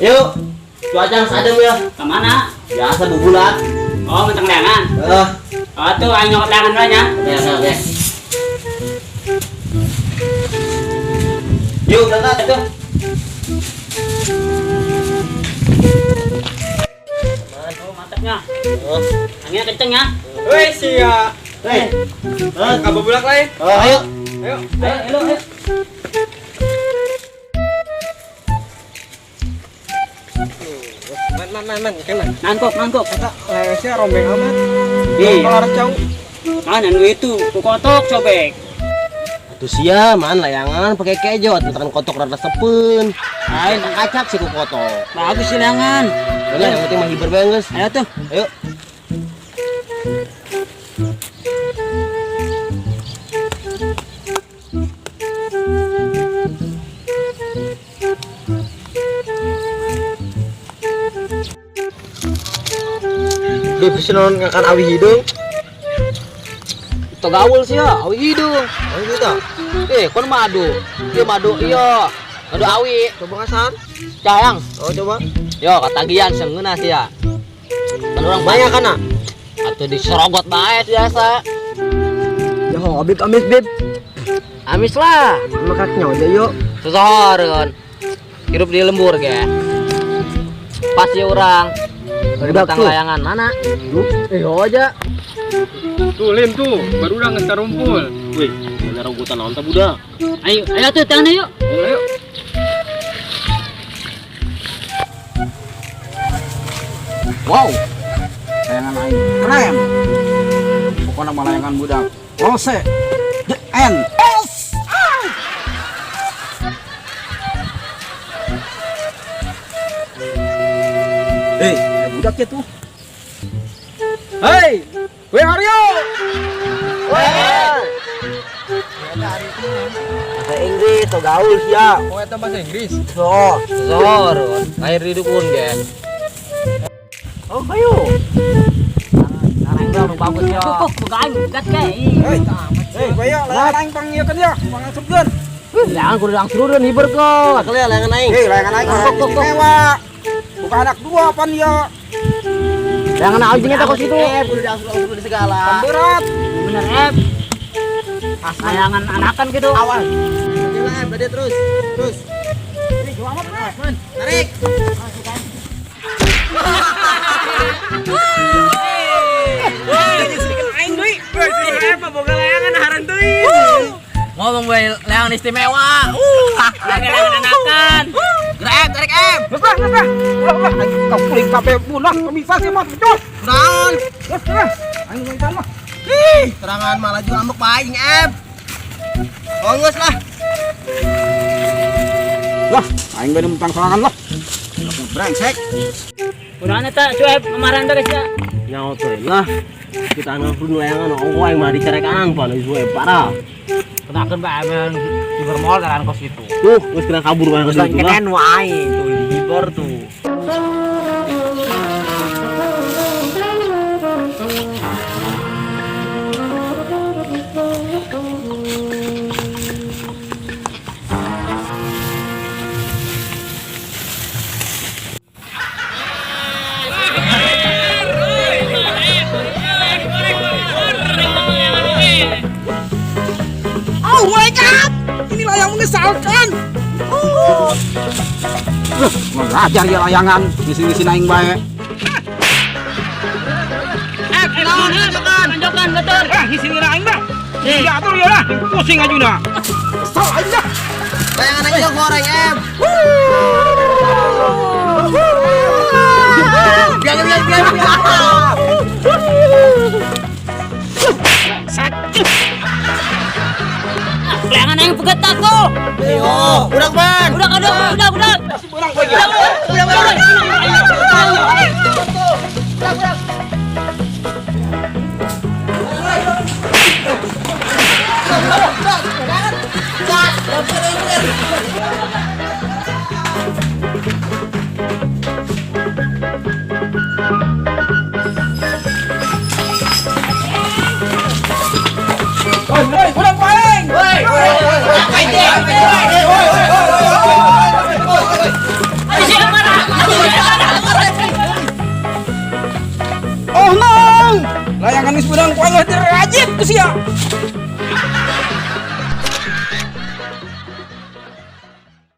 Yuk, cuaca sadem ya. Kemana? Biasa bubulat. Oh, menteng leangan. Oh, tuh ayo nyokot leangan dulu ya. Oke. Yuk, berangkat itu. Oh, mantapnya. Anginnya kenceng ya. Woi sia. Hei. Kabur bulak lah. Ayo. Ayo. Ayo. Man. Kan. Nangkop. Kata layasnya rombeng amat. Ih, Kalau harus jauh. mana itu? Kotok cobek. Atuh sia, man layangan pakai kejo, putaran kotok rada sepen. Ayo kacak sih ku kotok. Bagus sih leangan. Udah yang penting mah hibur bae geus. Ayo tuh. Ayo. Dia bisa nonton awi hidung. Itu gaul sih ya, awi hidung. Oh gitu. Kon madu. Dia madu iya. Madu awi. Coba kasan. Cayang. Oh coba. Yo, katagihan seungeuna sih ya. Kan orang Banyak kan? Atuh diserogot bae biasa. Ya habib amis bib. Amis lah. Makaknya aja yuk. Sesoreun. Hirup di lembur ge. Pas ya orang. Budak Tang tuh. layangan mana? Aja. Tuh Lim tuh, baru udah ngestar rumpul. Wih, bener rebutan naon teh budak. Ayo tuh tangan yuk. Ayo. Wow. Layangan aing keren. Pokoknya mah layangan budak. Rose. The end. Ya budak ya tuh. Hey, where are you? Bahasa Inggris atau gaul sia. Oh, itu bahasa Inggris. So. Sesoreun. Air di dukun ge. Oh, ayo. Karang dong bagus ya. Kok bukan gat ge. Hey, kaya layangan aing panggilkeun ya, pangasupkeun. Jangan kudu langsung hiberkeun. Bakal ya layangan aing. Hey, layangan aing orang istimewa. Bukan anak dua apa ya? Jangan anjingnya takut situ. Kudu diasuh di segala. Kan berat. Bener, Ep. Layangan anakan gitu. Awas. Oke lah, berarti terus. Tarik. Ngomong gue layangan istimewa. Layangan anakan. Gerak, tarik Ep. Lepas. Kau kuling kape bulan, kau bisa sih mas, jos. Naon? Aing mau ikan mah. Terangan malah juga ambek paing, Ep. Ongus lah. Lah, aing bener mentang sorangan lah. Brengsek. Udah eta cuep kemarin beres ya. Nyawa tuh lah. Kita anggap dulu layangan, oh yang mah dicerekan, pak, itu parah. Kenakeun bae emang di bermol kan kos itu. Tuh, terus kena kabur kan Terus itu lah. keren wae tuh hibur tuh. Oh my god, inilah yang mengesalkan. Ngajar ya layangan, di sini aing bae. Anjokan betul. Di sini aing dah. Diatur ya lah, pusing aja dah. Kesal aing dah. Layangan aja goreng, Ep. Biar. Layangan yang pegat aku. Yo, udah